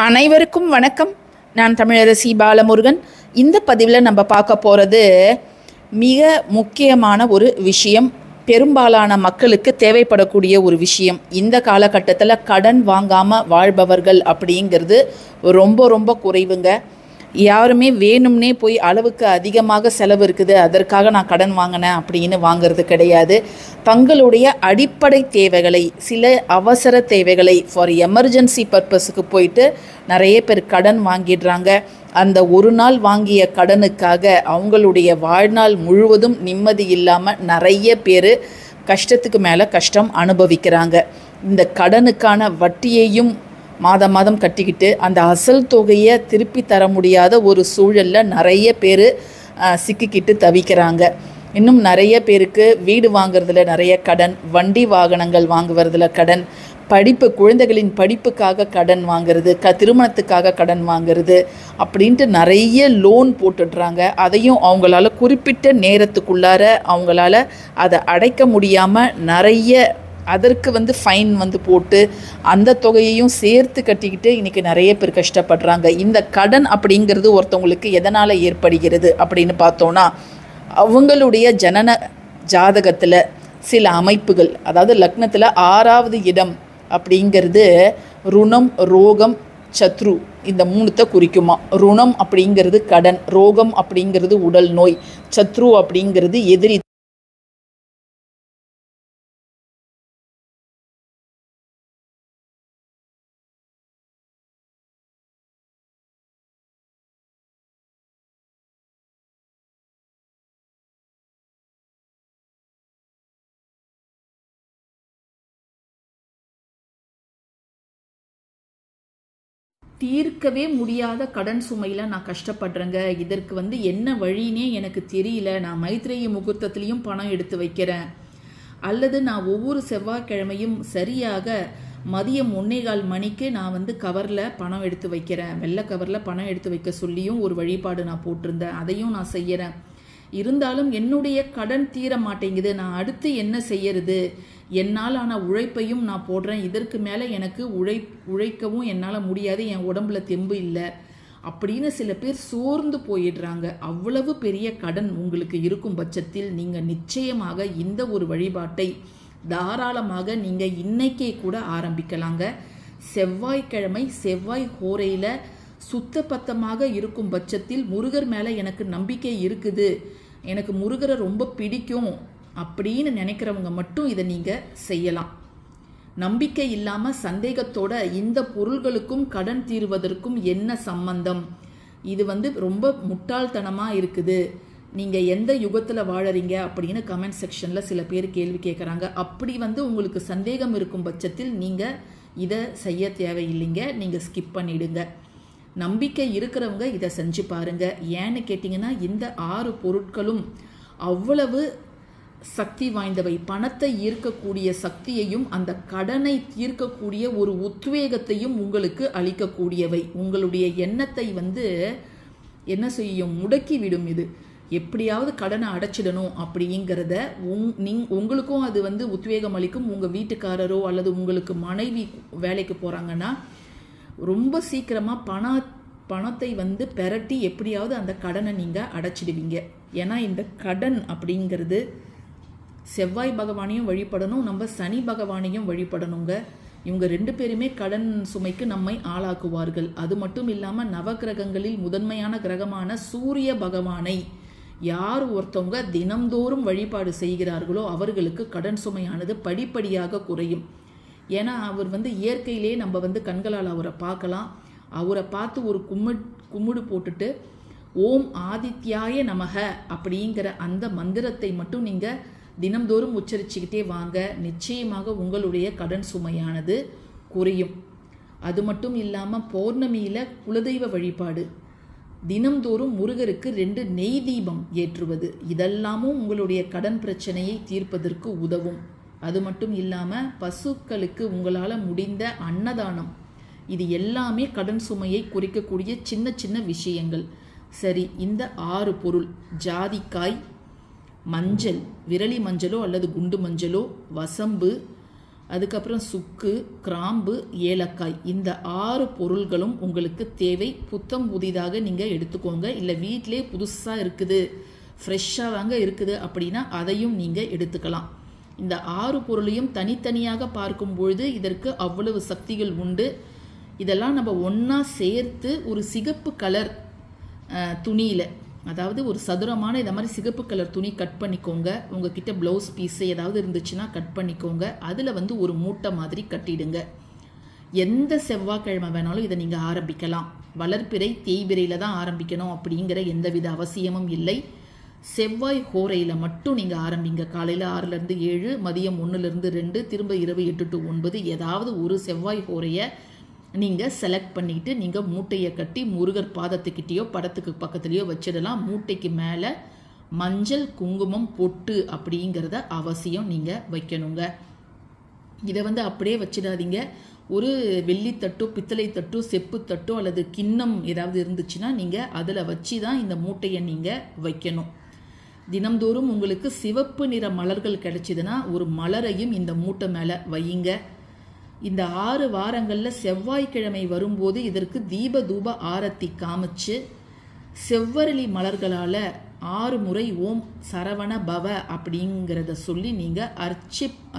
அனைவருக்கும் வணக்கம். நான் தமிழரசி பாலமுருகன். இந்த பதிவில் நம்ம பார்க்க போகிறது மிக முக்கியமான ஒரு விஷயம், பெரும்பாலான மக்களுக்கு தேவைப்படக்கூடிய ஒரு விஷயம். இந்த காலகட்டத்தில் கடன் வாங்காமல் வாழ்பவர்கள் அப்படிங்கிறது ரொம்ப ரொம்ப குறைவுங்க. யாருமே வேணும்னே போய் அளவுக்கு அதிகமாக செலவு இருக்குது அதற்காக நான் கடன் வாங்கினேன் அப்படின்னு வாங்கிறது கிடையாது. தங்களுடைய அடிப்படை தேவைகளை, சில அவசர தேவைகளை, ஃபார் எமர்ஜென்சி பர்பஸுக்கு போயிட்டு நிறைய பேர் கடன் வாங்கிடுறாங்க. அந்த ஒரு நாள் வாங்கிய கடனுக்காக அவங்களுடைய வாழ்நாள் முழுவதும் நிம்மதி இல்லாமல் நிறைய பேர் கஷ்டத்துக்கு மேலே கஷ்டம் அனுபவிக்கிறாங்க. இந்த கடனுக்கான வட்டியையும் மாதம் மாதம் கட்டிக்கிட்டு அந்த அசல் தொகையை திருப்பி தர முடியாத ஒரு சூழலில் நிறைய பேர் சிக்கிக்கிட்டு தவிக்கிறாங்க. இன்னும் நிறைய பேருக்கு வீடு வாங்குறதுல நிறைய கடன், வண்டி வாகனங்கள் வாங்குவதில் கடன், குழந்தைகளின் படிப்புக்காக கடன் வாங்கிறது, திருமணத்துக்காக கடன் வாங்கிறது அப்படின்ட்டு நிறைய லோன் போட்டுடுறாங்க. அதையும் அவங்களால குறிப்பிட்ட நேரத்துக்குள்ளார அவங்களால அதை அடைக்க முடியாமல் நிறைய அதற்கு ஃபைன் போட்டு அந்த தொகையையும் சேர்த்து கட்டிக்கிட்டு இன்றைக்கி நிறைய பேர் கஷ்டப்படுறாங்க. இந்த கடன் அப்படிங்கிறது ஒருத்தவங்களுக்கு எதனால் ஏற்படுகிறது அப்படின்னு பார்த்தோன்னா, அவங்களுடைய ஜனன ஜாதகத்தில் சில அமைப்புகள், அதாவது லக்னத்தில் 6வது இடம் அப்படிங்கிறது ருணம், ரோகம், சத்ரு, இந்த 3 குறிக்குமா. ருணம் அப்படிங்கிறது கடன், ரோகம் அப்படிங்கிறது உடல் நோய், சத்ரு அப்படிங்கிறது எதிரி. தீர்க்கவே முடியாத கடன் சுமையில் நான் கஷ்டப்படுறேங்க. இதற்கு என்ன வழினே எனக்கு தெரியல. நான் மைத்ரேயி முகூர்த்தத்துலேயும் பணம் எடுத்து வைக்கிறேன், அல்லது நான் ஒவ்வொரு செவ்வாய்க்கிழமையும் சரியாக மதியம் 1:15 மணிக்கு நான் கவரில் பணம் எடுத்து வைக்கிறேன். வெள்ளை கவரில் பணம் எடுத்து வைக்க சொல்லியும் ஒரு வழிபாடு நான் போட்டிருந்தேன், அதையும் நான் செய்கிறேன். இருந்தாலும் என்னுடைய கடன் தீர மாட்டேங்குது. நான் அடுத்து என்ன செய்யறது? என்னால் ஆன உழைப்பையும் நான் போடுறேன், இதற்கு மேலே எனக்கு உழைக்கவும் என்னால் முடியாது, என் உடம்புல தெம்பு இல்லை அப்படின்னு சில பேர் சோர்ந்து போயிடுறாங்க. அவ்வளவு பெரிய கடன் உங்களுக்கு இருக்கும் பட்சத்தில் நீங்கள் நிச்சயமாக இந்த ஒரு வழிபாட்டை தாராளமாக நீங்கள் இன்னைக்கே கூட ஆரம்பிக்கலாங்க. செவ்வாய்க்கிழமை செவ்வாய் ஹோரையில் சுத்த பத்தமாக இருக்கும் பட்சத்தில் முருகர் மேலே எனக்கு நம்பிக்கை இருக்குது, எனக்கு முருகரை ரொம்ப பிடிக்கும் அப்படின்னு நினைக்கிறவங்க மட்டும் இதை நீங்கள் செய்யலாம். நம்பிக்கை இல்லாமல் சந்தேகத்தோட இந்த பொருள்களுக்கும் கடன் தீர்வதற்கும் என்ன சம்பந்தம், இது ரொம்ப முட்டாள்தனமாக இருக்குது, நீங்கள் எந்த யுகத்தில் வாழறீங்க அப்படின்னு கமெண்ட் செக்ஷனில் சில பேர் கேள்வி கேட்குறாங்க. அப்படி உங்களுக்கு சந்தேகம் இருக்கும் பட்சத்தில் நீங்கள் இதை செய்ய தேவையில்லைங்க, நீங்கள் ஸ்கிப் பண்ணிடுங்க. நம்பிக்கை இருக்கிறவங்க இதை செஞ்சு பாருங்க. ஏன்னு கேட்டிங்கன்னா, இந்த 6 பொருட்களும் அவ்வளவு சக்தி வாய்ந்தவை. பணத்தை ஈர்க்கக்கூடிய சக்தியையும் அந்த கடனை தீர்க்கக்கூடிய ஒரு உத்வேகத்தையும் உங்களுக்கு அளிக்கக்கூடியவை. உங்களுடைய எண்ணத்தை என்ன செய்யும், முடக்கி விடும். இது எப்படியாவது கடனை அடைச்சிடணும் அப்படிங்கிறத உங்களுக்கும் அது உத்வேகம் அளிக்கும். உங்கள் வீட்டுக்காரரோ அல்லது உங்களுக்கு மனைவி வேலைக்கு போகிறாங்கன்னா ரொம்ப சீக்கிரமாக பணத்தை பெரட்டி எப்படியாவது அந்த கடனை நீங்கள் அடைச்சிடுவீங்க. ஏன்னா இந்த கடன் அப்படிங்கிறது செவ்வாய் பகவானையும் வழிபடணும், நம்ம சனி பகவானையும் வழிபடணுங்க. இவங்க 2 பேருமே கடன் சுமைக்கு நம்மை ஆளாக்குவார்கள். அது மட்டும் இல்லாமல் நவகிரகங்களில் முதன்மையான கிரகமான சூரிய பகவானை யார் ஒருத்தவங்க தினம்தோறும் வழிபாடு செய்கிறார்களோ அவர்களுக்கு கடன் சுமையானது படிப்படியாக குறையும். ஏன்னா அவர் இயற்கையிலே நம்ம கண்களால் அவரை பார்க்கலாம். அவரை பார்த்து ஒரு கும்முடு போட்டுட்டு ஓம் ஆதித்யாய நமக அப்படிங்கிற அந்த மந்திரத்தை மட்டும் நீங்கள் தினம்தோறும் உச்சரிச்சுக்கிட்டே வாங்க. நிச்சயமாக உங்களுடைய கடன் சுமையானது குறையும். அது மட்டும் இல்லாமல் பௌர்ணமியில் குலதெய்வ வழிபாடு, தினம்தோறும் முருகருக்கு 2 நெய் தீபம் ஏற்றுவது, இதெல்லாமும் உங்களுடைய கடன் பிரச்சனையை தீர்ப்பதற்கு உதவும். அது மட்டும் இல்லாமல் பசுக்களுக்கு உங்களால் முடிந்த அன்னதானம், இது எல்லாமே கடன் சுமையை குறைக்கக்கூடிய சின்ன சின்ன விஷயங்கள். சரி, இந்த 6 பொருள், ஜாதிக்காய், மஞ்சள், விரலி மஞ்சளோ அல்லது குண்டு மஞ்சளோ, வசம்பு, அதுக்கப்புறம் சுக்கு, கிராம்பு, ஏலக்காய், இந்த 6 பொருள்களும் உங்களுக்கு தேவை. புத்தம் புதிதாக நீங்கள் எடுத்துக்கோங்க. இல்லை வீட்டிலே புதுசாக இருக்குது, ஃப்ரெஷ்ஷாக வாங்க இருக்குது அப்படின்னா அதையும் நீங்கள் எடுத்துக்கலாம். இந்த 6 பொருளையும் தனித்தனியாக பார்க்கும்பொழுது இதற்கு அவ்வளவு சக்திகள் உண்டு. இதெல்லாம் நம்ம ஒன்றா சேர்த்து ஒரு சிகப்பு கலர் துணியில், அதாவது ஒரு சதுரமான இதை மாதிரி சிகப்பு கலர் துணி கட் பண்ணிக்கோங்க. உங்ககிட்ட ப்ளவுஸ் பீஸு ஏதாவது இருந்துச்சுன்னா கட் பண்ணிக்கோங்க. அதில் ஒரு மூட்டை மாதிரி கட்டிடுங்க. எந்த செவ்வாய்க்கிழமை வேணாலும் இதை நீங்கள் ஆரம்பிக்கலாம். வளர்பிறை தேய்பிறையில் தான் ஆரம்பிக்கணும் அப்படிங்கிற எந்தவித அவசியமும் இல்லை. செவ்வாய் ஹோரையில் மட்டும் நீங்கள் ஆரம்பிங்க. காலையில் 6லேருந்து 7, மதியம் 1லேருந்து 2, திரும்ப இரவு 8 to 9, ஏதாவது ஒரு செவ்வாய் ஹோரையை நீங்கள் செலக்ட் பண்ணிவிட்டு நீங்கள் மூட்டையை கட்டி முருகர் பாதத்துக்கிட்டேயோ படத்துக்கு பக்கத்துலேயோ வச்சிடலாம். மூட்டைக்கு மேலே மஞ்சள், குங்குமம், பொட்டு அப்படிங்கிறத அவசியம் நீங்கள் வைக்கணுங்க. இதை அப்படியே வச்சிடாதீங்க. ஒரு வெள்ளித்தட்டோ, பித்தளை தட்டோ, செப்பு தட்டோ அல்லது கிண்ணம் ஏதாவது இருந்துச்சுன்னா நீங்கள் அதில் வச்சு தான் இந்த மூட்டையை நீங்கள் வைக்கணும். தினம்தோறும் உங்களுக்கு சிவப்பு நிற மலர்கள் கிடைச்சிதுன்னா ஒரு மலரையும் இந்த மூட்டை மேலே வையுங்க. இந்த 6 வாரங்களில் செவ்வாய்க்கிழமை வரும்போது இதற்கு தீப தூப ஆரத்தி காமிச்சு செவ்வரளி மலர்களால் 6 முறை ஓம் சரவண பவ அப்படிங்கிறத சொல்லி நீங்கள்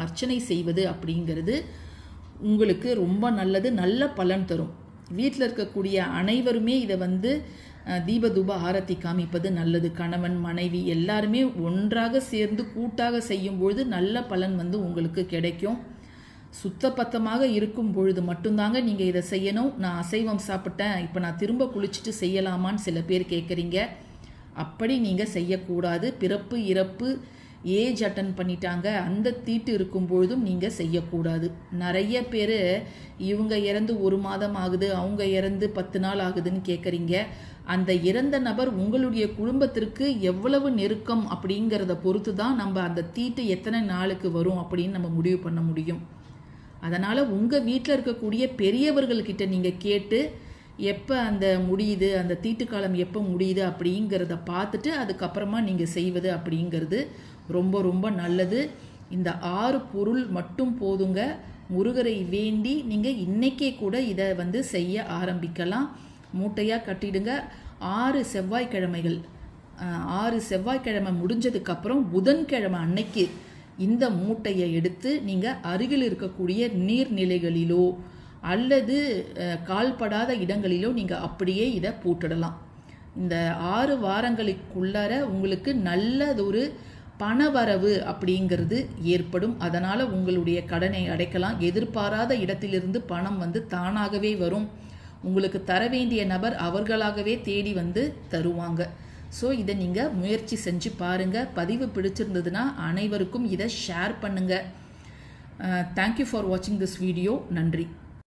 அர்ச்சனை செய்வது அப்படிங்கிறது உங்களுக்கு ரொம்ப நல்லது, நல்ல பலன் தரும். வீட்டில் இருக்கக்கூடிய அனைவருமே இதை தீபதூப ஆரத்தி காமிப்பது நல்லது. கணவன், மனைவி எல்லாருமே ஒன்றாக சேர்ந்து கூட்டாக செய்யும் பொழுது நல்ல பலன் உங்களுக்கு கிடைக்கும். சுத்தபத்தமாக இருக்கும் பொழுது மட்டும்தாங்க நீங்கள் இதை செய்யணும். நான் அசைவம் சாப்பிட்டேன், இப்போ நான் திரும்ப குளிச்சுட்டு செய்யலாமான்னு சில பேர் கேட்குறீங்க. அப்படி நீங்கள் செய்யக்கூடாது. பிறப்பு, இறப்பு, ஏஜ் அட்டன் பண்ணிட்டாங்க, அந்த தீட்டு இருக்கும் பொழுதும் நீங்கள் செய்யக்கூடாது. நிறைய பேர் இவங்க இறந்து 1 மாதம் ஆகுது, அவங்க இறந்து 10 நாள் ஆகுதுன்னு கேட்குறீங்க. அந்த இறந்த நபர் உங்களுடைய குடும்பத்திற்கு எவ்வளவு நெருக்கம் அப்படிங்கிறத பொறுத்து தான் நம்ம அந்த தீட்டு எத்தனை நாளுக்கு வரும் அப்படின்னு நம்ம முடிவு பண்ண முடியும். அதனால் உங்கள் வீட்டில் இருக்கக்கூடிய பெரியவர்கள்கிட்ட நீங்கள் கேட்டு எப்போ அந்த முடியுது, அந்த தீட்டு காலம் எப்போ முடியுது அப்படிங்கிறத பார்த்துட்டு அதுக்கப்புறமா நீங்கள் செய்வது அப்படிங்கிறது ரொம்ப ரொம்ப நல்லது. இந்த 6 பொருள் மட்டும் போதுங்க. முருகரை வேண்டி நீங்கள் இன்றைக்கே கூட இதை செய்ய ஆரம்பிக்கலாம். மூட்டையாக கட்டிடுங்க. 6 செவ்வாய்க்கிழமைகள், 6 செவ்வாய்க்கிழமை முடிஞ்சதுக்கப்புறம் புதன்கிழமை அன்னைக்கு இந்த மூட்டையை எடுத்து நீங்கள் அருகில் இருக்கக்கூடிய நீர்நிலைகளிலோ அல்லது கால்படாத இடங்களிலோ நீங்கள் அப்படியே இதை போட்டுடலாம். இந்த 6 வாரங்களுக்குள்ளார உங்களுக்கு நல்லதொரு பணவரவு அப்படிங்கிறது ஏற்படும். அதனால் உங்களுடைய கடனை அடைக்கலாம். எதிர்பாராத இடத்திலிருந்து பணம் தானாகவே வரும். உங்களுக்கு தர வேண்டிய நபர் அவர்களாகவே தேடி தருவாங்க. ஸோ இதை நீங்கள் முயற்சி செஞ்சு பாருங்கள். பதிவு பிடிச்சிருந்ததுன்னா அனைவருக்கும் இதை ஷேர் பண்ணுங்கள். தேங்க்யூ ஃபார் வாட்சிங் திஸ் வீடியோ. நன்றி.